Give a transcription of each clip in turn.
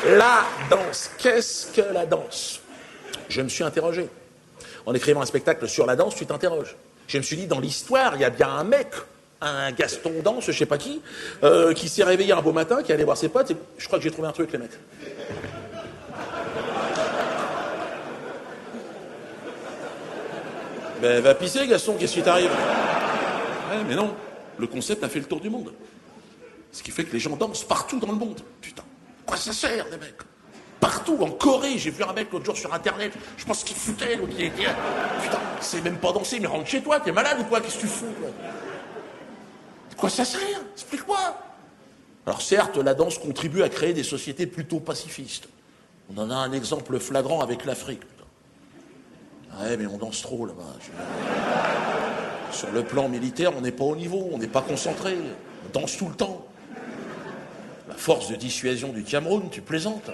La danse, qu'est-ce que la danse? Je me suis interrogé. En écrivant un spectacle sur la danse, tu t'interroges. Je me suis dit, dans l'histoire, il y a bien un mec, un Gaston Danse, je sais pas qui s'est réveillé un beau matin, qui allait voir ses potes, et je crois que j'ai trouvé un truc, les mecs. Ben, va pisser, Gaston, qu'est-ce qui t'arrive? Ouais, mais non, le concept a fait le tour du monde. Ce qui fait que les gens dansent partout dans le monde. Putain, quoi ça sert, les mecs? Partout, en Corée, j'ai vu un mec l'autre jour sur Internet, je pense qu'il foutait, l'autre, il était... Putain, c'est même pas danser, mais rentre chez toi, t'es malade ou quoi? Qu'est-ce que tu fous, quoi? Quoi ça sert? Explique-moi. Alors certes, la danse contribue à créer des sociétés plutôt pacifistes. On en a un exemple flagrant avec l'Afrique. Ouais, mais on danse trop là-bas. Sur le plan militaire, on n'est pas au niveau, on n'est pas concentré, on danse tout le temps. La force de dissuasion du Cameroun, tu plaisantes?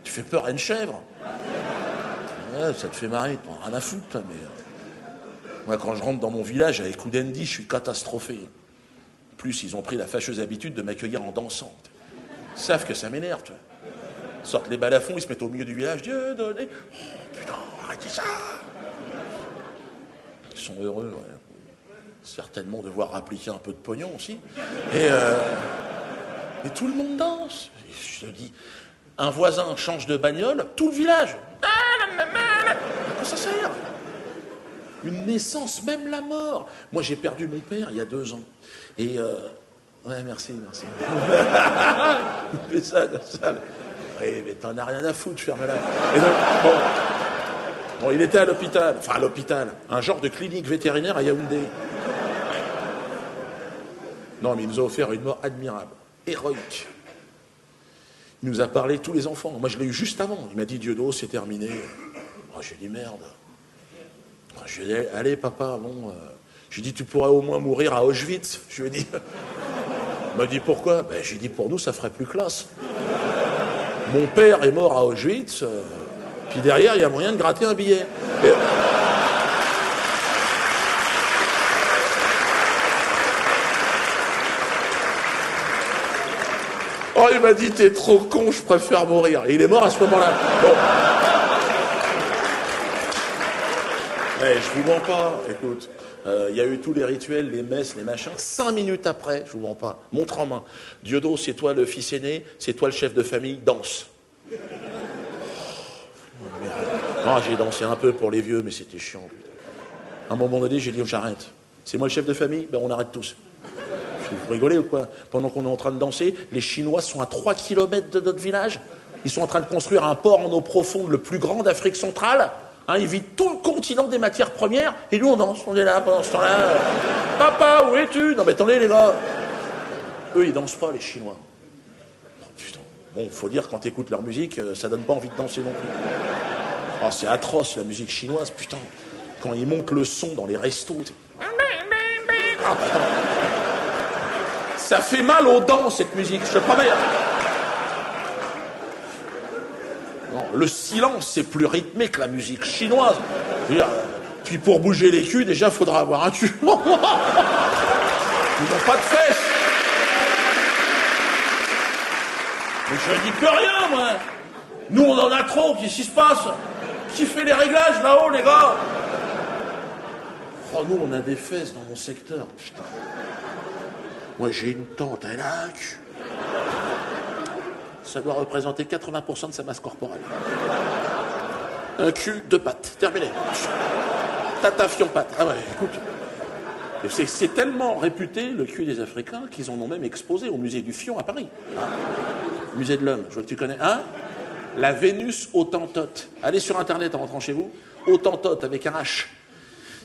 Tu fais peur à une chèvre? Ouais, ça te fait marrer, t'en as rien à foutre, toi, mais... Moi, quand je rentre dans mon village avec Koudendi, je suis catastrophé. En plus, ils ont pris la fâcheuse habitude de m'accueillir en dansant. Ils savent que ça m'énerve, tu vois. Ils sortent les balafons, ils se mettent au milieu du village. Dieu donné. Oh, putain, arrêtez ça! Ils sont heureux, ouais. Certainement devoir appliquer un peu de pognon aussi. Et tout le monde danse. Je te dis, un voisin change de bagnole, tout le village. À quoi ça sert? Une naissance, même la mort. Moi, j'ai perdu mon père il y a 2 ans. Et ouais, merci. Fais ça, comme ça. Oui, mais t'en as rien à foutre, ferme-la. Et donc, bon, il était à l'hôpital. Enfin, à l'hôpital. Un genre de clinique vétérinaire à Yaoundé. Non, mais il nous a offert une mort admirable, héroïque. Il nous a parlé de tous les enfants. Moi, je l'ai eu juste avant. Il m'a dit, Dieudo, c'est terminé. Oh, j'ai dit, merde. Je lui ai dit, allez, papa, bon... Je lui ai dit, tu pourrais au moins mourir à Auschwitz. Je lui ai dit... Il m'a dit, pourquoi? Ben, j'ai dit, pour nous, ça ferait plus classe. Mon père est mort à Auschwitz, puis derrière, il y a moyen de gratter un billet. Et... Oh, il m'a dit, t'es trop con, je préfère mourir. Et il est mort à ce moment-là. Bon. Hey, je vous mens pas, écoute. Il y a eu tous les rituels, les messes, les machins. 5 minutes après, je vous mens pas, montre en main. Dieudo, c'est toi le fils aîné, c'est toi le chef de famille, danse. Oh, non, j'ai dansé un peu pour les vieux, mais c'était chiant. Putain. À un moment donné, j'ai dit, oh, j'arrête. C'est moi le chef de famille? Ben on arrête tous. Vous rigolez ou quoi? Pendant qu'on est en train de danser, les Chinois sont à 3 km de notre village. Ils sont en train de construire un port en eau profonde, le plus grand d'Afrique centrale. Hein, ils vident tout le continent des matières premières. Et nous, on danse. On est là pendant ce temps-là. Papa, où es-tu? Non, mais attendez, les gars. Eux, ils dansent pas, les Chinois. Oh, putain. Bon, faut dire, quand t'écoutes leur musique, ça donne pas envie de danser non plus. Oh, c'est atroce, la musique chinoise, putain. Quand ils montent le son dans les restos. Ah, putain. Ça fait mal aux dents, cette musique, je te promets. Non, le silence, c'est plus rythmé que la musique chinoise. Puis pour bouger les culs, déjà, il faudra avoir un cul. Ils n'ont pas de fesses. Mais je dis plus rien, moi. Nous, on en a trop, qu'est-ce qui se passe? Qui fait les réglages, là-haut, les gars? Oh, nous, on a des fesses dans mon secteur, putain. Moi, j'ai une tante, elle a un cul. Ça doit représenter 80% de sa masse corporelle. Un cul, 2 pattes. Terminé. Tata fion-patte. Ah ouais, écoute. C'est tellement réputé, le cul des Africains, qu'ils en ont même exposé au musée du Fion à Paris. Hein, musée de l'homme, je vois que tu connais. Hein? La Vénus Hottentote. Allez sur Internet en rentrant chez vous. Hottentote avec un H.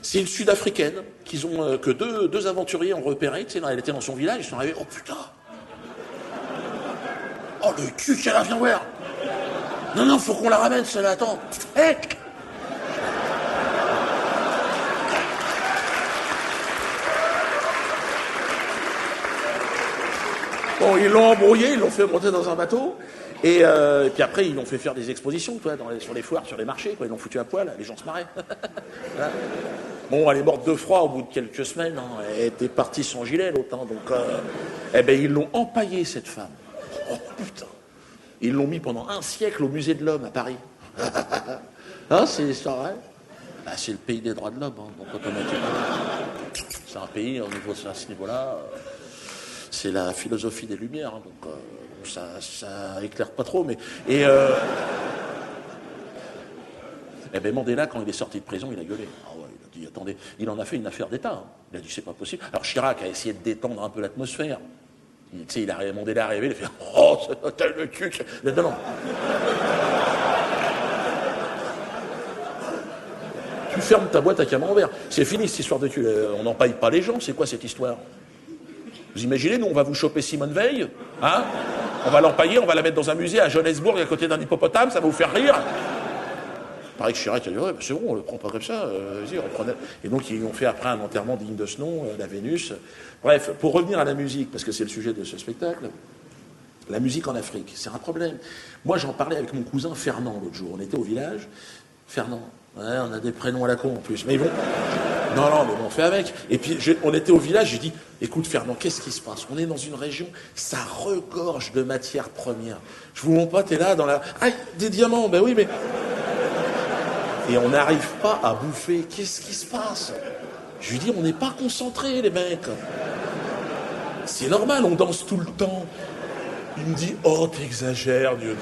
C'est une Sud-Africaine que deux aventuriers ont repéré. Tu sais, elle était dans son village, ils sont arrivés. Oh putain! Oh le cul qu'elle a, viens voir! Non, faut qu'on la ramène, celle-là, attends. Hé! Bon, ils l'ont embrouillé, ils l'ont fait monter dans un bateau. Et puis après, ils l'ont fait faire des expositions, toi, sur les foires, sur les marchés, quoi. Ils l'ont foutu à poil, les gens se marraient. Voilà. Bon, elle est morte de froid au bout de quelques semaines. Hein. Elle était partie sans gilet, l'autre. Hein, donc, eh ben, ils l'ont empaillée, cette femme. Oh, putain. Ils l'ont mis pendant un siècle au musée de l'homme à Paris. Ah, c'est ça, vrai. Ah, c'est le pays des droits de l'homme, hein, donc automatiquement. C'est un pays, à ce niveau-là, c'est la philosophie des Lumières, hein, donc ça éclaire pas trop, mais... Eh ben Mandela, quand il est sorti de prison, il a gueulé. Ah ouais, il a dit, attendez, il en a fait une affaire d'État. Hein. Il a dit, c'est pas possible. Alors Chirac a essayé de détendre un peu l'atmosphère. Tu sais, Mandela est arrivé, il a fait, oh, c'est le cul. Non, non. Tu fermes ta boîte à camembert. C'est fini cette histoire de cul. On n'empaille pas les gens. C'est quoi cette histoire? Vous imaginez, nous, on va vous choper Simone Veil, hein? On va l'empailler, on va la mettre dans un musée à Johannesburg à côté d'un hippopotame, ça va vous faire rire. Pareil que Chirac a dit, ouais, c'est bon, on le prend pas comme ça, vas-y, reprenez. Et donc, ils ont fait après un enterrement digne de ce nom, la Vénus. Bref, pour revenir à la musique, parce que c'est le sujet de ce spectacle, la musique en Afrique, c'est un problème. Moi, j'en parlais avec mon cousin Fernand l'autre jour. On était au village. Fernand, ouais, on a des prénoms à la con en plus. Mais bon, non, mais bon, on fait avec. Et puis, on était au village, j'ai dit, écoute Fernand, qu'est-ce qui se passe? On est dans une région, ça regorge de matières premières. Je vous montre pas, t'es là dans la... Ah, des diamants, ben oui, mais... Et on n'arrive pas à bouffer. Qu'est-ce qui se passe? Je lui dis, on n'est pas concentrés, les mecs. C'est normal, on danse tout le temps. Il me dit, oh, t'exagères, Dieu.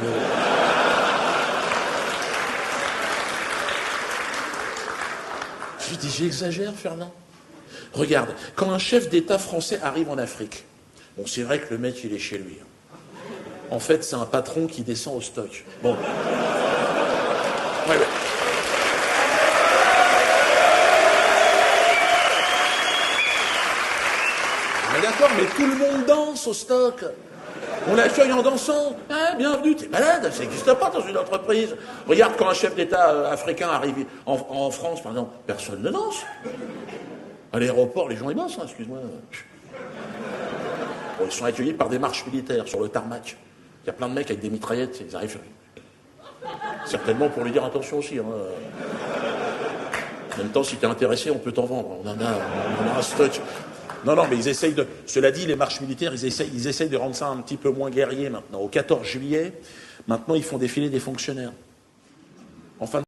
Je lui dis, j'exagère, Fernand. Regarde, quand un chef d'État français arrive en Afrique, bon, c'est vrai que le mec, il est chez lui. En fait, c'est un patron qui descend au stock. Bon. Ouais. D'accord, mais tout le monde danse au stock. On l'accueille en dansant. Ah, bienvenue, t'es malade, ça n'existe pas dans une entreprise. Regarde, quand un chef d'État africain arrive en France, par exemple, personne ne danse. À l'aéroport, les gens ils dansent, hein, excuse-moi. Bon, ils sont accueillis par des marches militaires sur le tarmac. Il y a plein de mecs avec des mitraillettes, ils arrivent. Certainement pour lui dire attention aussi. Hein. En même temps, si t'es intéressé, on peut t'en vendre. On en a un stock. Non, mais ils essayent de... Cela dit, les marches militaires, ils essayent de rendre ça un petit peu moins guerrier maintenant. Au 14 juillet, maintenant, ils font défiler des fonctionnaires. En fin de